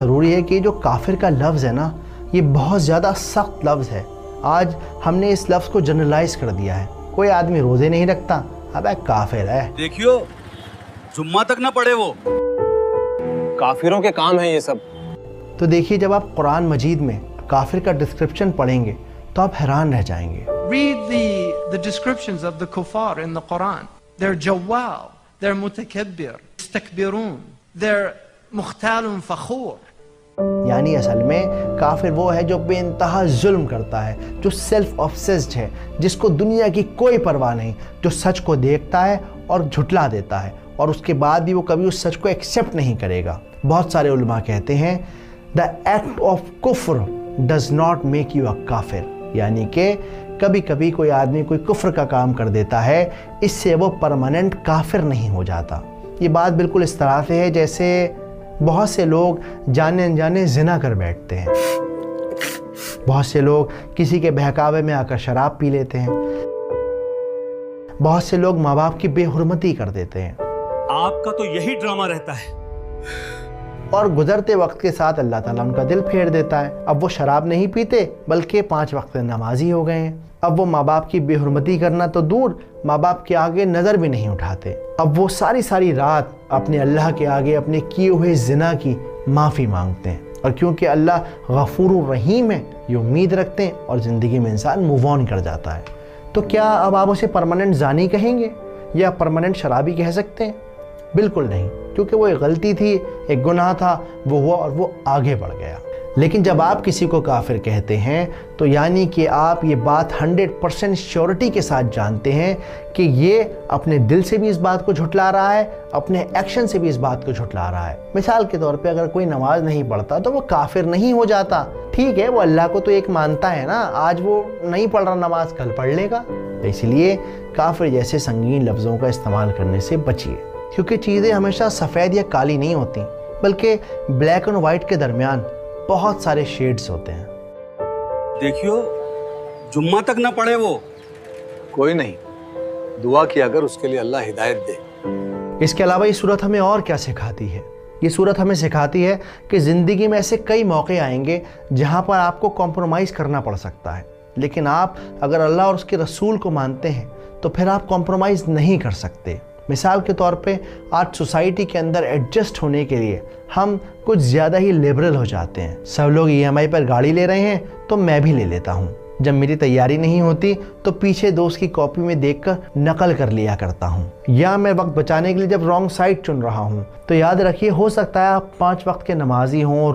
ضروری ہے کہ جو کافر کا لفظ ہے نا، یہ بہت زیادہ سخت لفظ ہے۔ آج ہم نے اس لفظ کو جنرلائز کر دیا ہے۔ کوئی آدمی روزے نہیں رکھتا، اب ایک کافر ہے۔ دیکھیو جمعہ تک نہ پڑھے وہ، کافروں کے کام ہیں یہ سب۔ تو دیکھیے، جب آپ قرآن مجید میں کافر کا ڈسکرپشن پڑھیں گے تو آپ حیران رہ جائیں گے۔ Read the descriptions of the kuffar in the Quran. They're jawwal, they're mutakabbir, istakbirun, they're mukhtalun fakhur. یعنی اصل میں کافر وہ ہے جو بے انتہا ظلم کرتا ہے، جو سیلف آبسیسڈ ہے، جس کو دنیا کی کوئی پرواہ نہیں، جو سچ کو دیکھتا ہے اور جھٹلا دیتا ہے، اور اس کے بعد بھی وہ کبھی اس سچ کو ایکسیپٹ نہیں کرے گا۔ بہت سارے علماء کہتے ہیں the act of کفر does not make you a کافر، یعنی کہ کبھی کبھی کوئی آدمی کوئی کفر کا کام کر دیتا ہے، اس سے وہ پرماننٹ کافر نہیں ہو جاتا۔ یہ بات بالکل اس طرح سے ہے جیسے بہت سے لوگ جانے انجانے زنا کر بیٹھتے ہیں، بہت سے لوگ کسی کے بہکاوے میں آ کر شراب پی لیتے ہیں، بہت سے لوگ ماں باپ کی بے حرمتی کر دیتے ہیں، آپ کا تو یہی ڈرامہ رہتا ہے۔ اور گزرتے وقت کے ساتھ اللہ تعالیٰ ان کا دل پھیر دیتا ہے۔ اب وہ شراب نہیں پیتے بلکہ 5 وقت نمازی ہو گئے ہیں۔ اب وہ ماں باپ کی بے حرمتی کرنا تو دور، ماں باپ کے آگے نظر بھی نہیں اٹھاتے۔ اب وہ ساری رات اپنے اللہ کے آگے اپنے کیے ہوئے زنا کی معافی مانگتے ہیں، اور کیونکہ اللہ غفور الرحیم ہے، یہ امید رکھتے ہیں اور زندگی میں انسان موو آن کر جاتا ہے۔ تو کیا اب آپ اسے پرماننٹ زانی کہیں گے یا پرماننٹ شرابی کہہ سکتے ہیں؟ بالکل نہیں، کیونکہ وہ ایک غلطی تھی، ایک گناہ تھا، وہ ہوا اور وہ آگے بڑھ گیا۔ لیکن جب آپ کسی کو کافر کہتے ہیں تو یعنی کہ آپ یہ بات 100% شیورٹی کے ساتھ جانتے ہیں کہ یہ اپنے دل سے بھی اس بات کو جھٹلا رہا ہے، اپنے ایکشن سے بھی اس بات کو جھٹلا رہا ہے۔ مثال کے طور پہ اگر کوئی نماز نہیں پڑھتا تو وہ کافر نہیں ہو جاتا، ٹھیک ہے، وہ اللہ کو تو ایک مانتا ہے نا، آج وہ نہیں پڑھ رہا نماز، کل پڑھ لے گا۔ اس لیے کافر جیسے سنگین لفظوں کا استعمال کرنے سے بچیے، کیونکہ چیزیں ہمیشہ سفید یا کالی نہیں ہوتی، بلکہ بلیک اینڈ وائٹ کے درمیان بہت سارے شیڈز ہوتے ہیں۔ دیکھیو جمعہ تک نہ پڑھے وہ، کوئی نہیں، دعا کیا اگر اس کے لیے اللہ ہدایت دے۔ اس کے علاوہ یہ صورت ہمیں اور کیا سکھاتی ہے؟ یہ صورت ہمیں سکھاتی ہے کہ زندگی میں ایسے کئی موقع آئیں گے جہاں پر آپ کو کمپرومائز کرنا پڑ سکتا ہے، لیکن آپ اگر اللہ اور اس کے رسول کو مانتے ہیں تو پھر آپ کمپرومائز نہیں کر سکتے۔ مثال کے طور پہ آج سوسائٹی کے اندر ایڈجسٹ ہونے کے لیے ہم کچھ زیادہ ہی لیبرل ہو جاتے ہیں۔ سب لوگ EMI پر گاڑی لے رہے ہیں تو میں بھی لے لیتا ہوں، جب میری تیاری نہیں ہوتی تو پیچھے دوست کی کاپی میں دیکھ کر نقل کر لیا کرتا ہوں، یا میں وقت بچانے کے لیے جب رانگ سائڈ چن رہا ہوں تو یاد رکھیے، ہو سکتا ہے آپ 5 وقت کے نمازی ہوں